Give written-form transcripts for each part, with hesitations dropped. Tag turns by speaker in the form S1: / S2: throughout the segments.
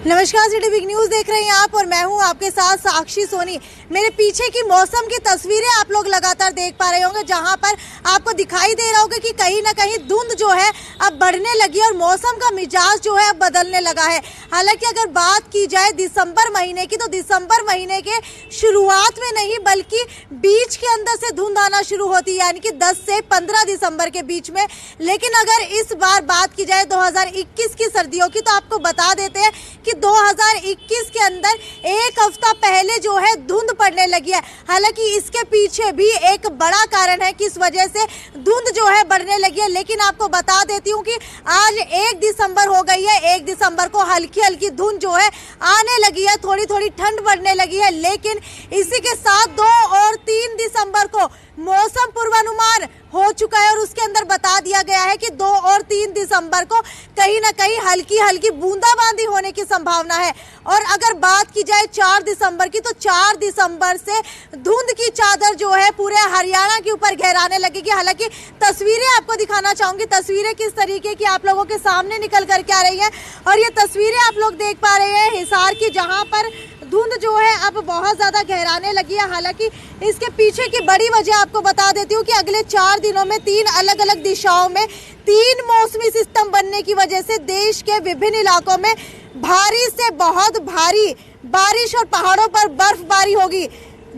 S1: नमस्कार, city big news देख रहे हैं आप और मैं हूं आपके साथ साक्षी सोनी। मेरे पीछे की मौसम की तस्वीरें आप लोग लगातार देख पा रहे होंगे, जहां पर आपको दिखाई दे रहा होगा कि कहीं ना कहीं धुंध जो है अब बढ़ने लगी है और मौसम का मिजाज जो है अब बदलने लगा है। हालांकि अगर बात की जाए दिसंबर महीने की, तो दिसंबर महीने के शुरुआत में नहीं बल्कि बीच के अंदर से धुंध आना शुरू होती है, यानी कि 10 से 15 दिसंबर के बीच में। लेकिन अगर इस बार बात की जाए 2021 की सर्दियों की, तो आपको बता देते हैं कि 2021 के अंदर एक हफ्ता पहले जो है धुंध पड़ने लगी है। हालांकि इसके पीछे भी एक बड़ा कारण है किस वजह से धुंध जो है बढ़ने लगी है। लेकिन आपको बता देती हूँ कि आज 1 दिसंबर हो गई है। 1 दिसंबर को हल्की हल्की धुंध जो है आने लगी है, थोड़ी थोड़ी ठंड बढ़ने लगी है। लेकिन इसी के साथ 2 और 3 दिसंबर को मौसम पूर्वानुमान हो चुका है और उसके अंदर बता दिया गया है कि 2 और 3 दिसंबर को कहीं ना कहीं हल्की हल्की बूंदाबांदी होने की संभावना है। और अगर बात की जाए 4 दिसंबर की, तो 4 दिसंबर से धुंध की चादर जो है पूरे हरियाणा के ऊपर गहराने लगेगी। हालांकि तस्वीरें आपको दिखाना चाहूंगी, तस्वीरें किस तरीके की आप लोगों के सामने निकल करके आ रही है। और ये तस्वीरें आप लोग देख पा रहे हैं हिसार की, जहां पर धुंध जो है अब बहुत ज्यादा गहराने लगी है। हालांकि इसके पीछे की बड़ी वजह आपको बता देती हूँ कि अगले 4 दिनों में 3 अलग अलग दिशाओं में 3 मौसमी सिस्टम बनने की वजह से देश के विभिन्न इलाकों में भारी से बहुत भारी बारिश और पहाड़ों पर बर्फबारी होगी।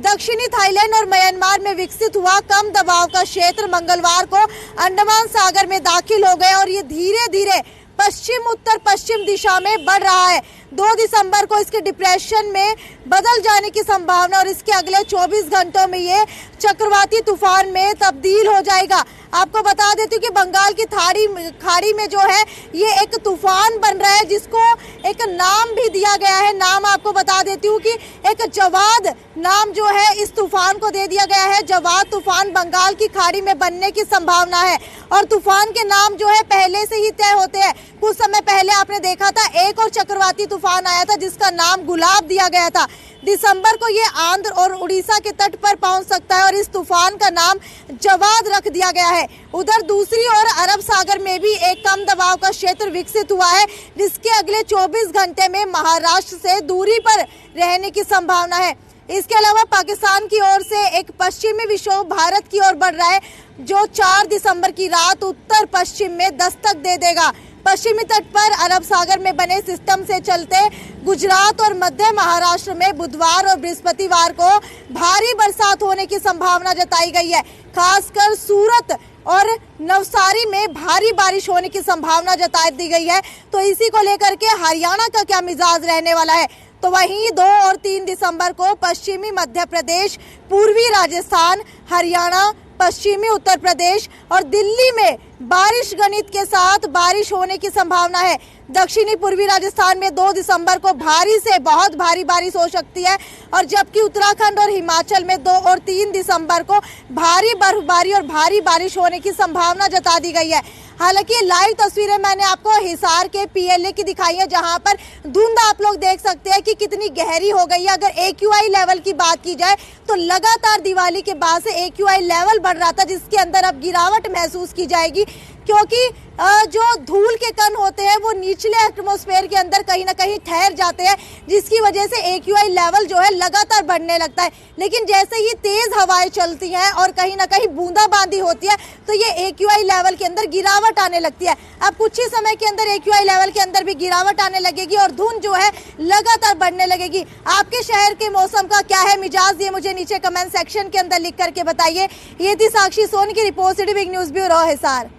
S1: दक्षिणी थाईलैंड और म्यांमार में विकसित हुआ कम दबाव का क्षेत्र मंगलवार को अंडमान सागर में दाखिल हो गया और ये धीरे धीरे पश्चिम उत्तर पश्चिम दिशा में बढ़ रहा है। 2 दिसंबर को इसके डिप्रेशन में बदल जाने की संभावना और इसके अगले 24 घंटों में ये चक्रवाती तूफान में तब्दील हो जाएगा। आपको बता देती हूँ कि बंगाल की खाड़ी में जो है ये एक तूफान बन रहा है, जिसको एक नाम भी दिया गया है। नाम आपको बता देती हूँ कि एक जवाद नाम जो है इस तूफान को दे दिया गया है। जवाद तूफान बंगाल की खाड़ी में बनने की संभावना है और तूफान के नाम जो है पहले से ही तय होते हैं। कुछ समय पहले आपने देखा था एक और चक्रवाती तूफान आया था जिसका नाम गुलाब दिया गया था। दिसंबर को ये आंध्र और उड़ीसा के तट पर पहुंच सकता है और इस तूफान का नाम जवाद रख दिया गया है। उधर दूसरी ओर अरब सागर में भी एक कम दबाव का क्षेत्र विकसित हुआ है, जिसके अगले 24 घंटे में महाराष्ट्र से दूरी पर रहने की संभावना है। इसके अलावा पाकिस्तान की ओर से एक पश्चिमी विक्षोभ भारत की ओर बढ़ रहा है, जो 4 दिसंबर की रात उत्तर पश्चिम में दस्तक दे देगा। पश्चिमी तट पर अरब सागर में बने सिस्टम से चलते गुजरात और मध्य महाराष्ट्र में बुधवार और बृहस्पतिवार को भारी बरसात होने की संभावना जताई गई है। खासकर सूरत और नवसारी में भारी बारिश होने की संभावना जता दी गई है। तो इसी को लेकर के हरियाणा का क्या मिजाज रहने वाला है। तो वहीं 2 और 3 दिसंबर को पश्चिमी मध्य प्रदेश, पूर्वी राजस्थान, हरियाणा, पश्चिमी उत्तर प्रदेश और दिल्ली में बारिश गणित के साथ बारिश होने की संभावना है। दक्षिणी पूर्वी राजस्थान में 2 दिसंबर को भारी से बहुत भारी बारिश हो सकती है और जबकि उत्तराखंड और हिमाचल में 2 और 3 दिसंबर को भारी बर्फबारी और भारी बारिश होने की संभावना जता दी गई है। हालांकि लाइव तस्वीरें मैंने आपको हिसार के PLA की दिखाई है, जहां पर धुंध आप लोग देख सकते हैं कि कितनी गहरी हो गई है। अगर AQI लेवल की बात की जाए तो लगातार दिवाली के बाद से AQI लेवल बढ़ रहा था, जिसके अंदर अब गिरावट महसूस की जाएगी, क्योंकि जो धूल के कण होते हैं वो निचले एटमॉस्फेयर के अंदर कहीं ना कहीं ठहर जाते हैं, जिसकी वजह से AQI लेवल जो है लगातार बढ़ने लगता है। लेकिन जैसे ही तेज हवाएं चलती हैं और कहीं ना कहीं बूंदाबांदी होती है तो ये AQI लेवल के अंदर गिरावट आने लगती है। अब कुछ ही समय के अंदर AQI लेवल के अंदर भी गिरावट आने लगेगी और धुंध जो है लगातार बढ़ने लगेगी। आपके शहर के मौसम का क्या है मिजाज, ये मुझे नीचे कमेंट सेक्शन के अंदर लिख करके बताइए। ये थी साक्षी सोनी की report, city big news bureau Hisar.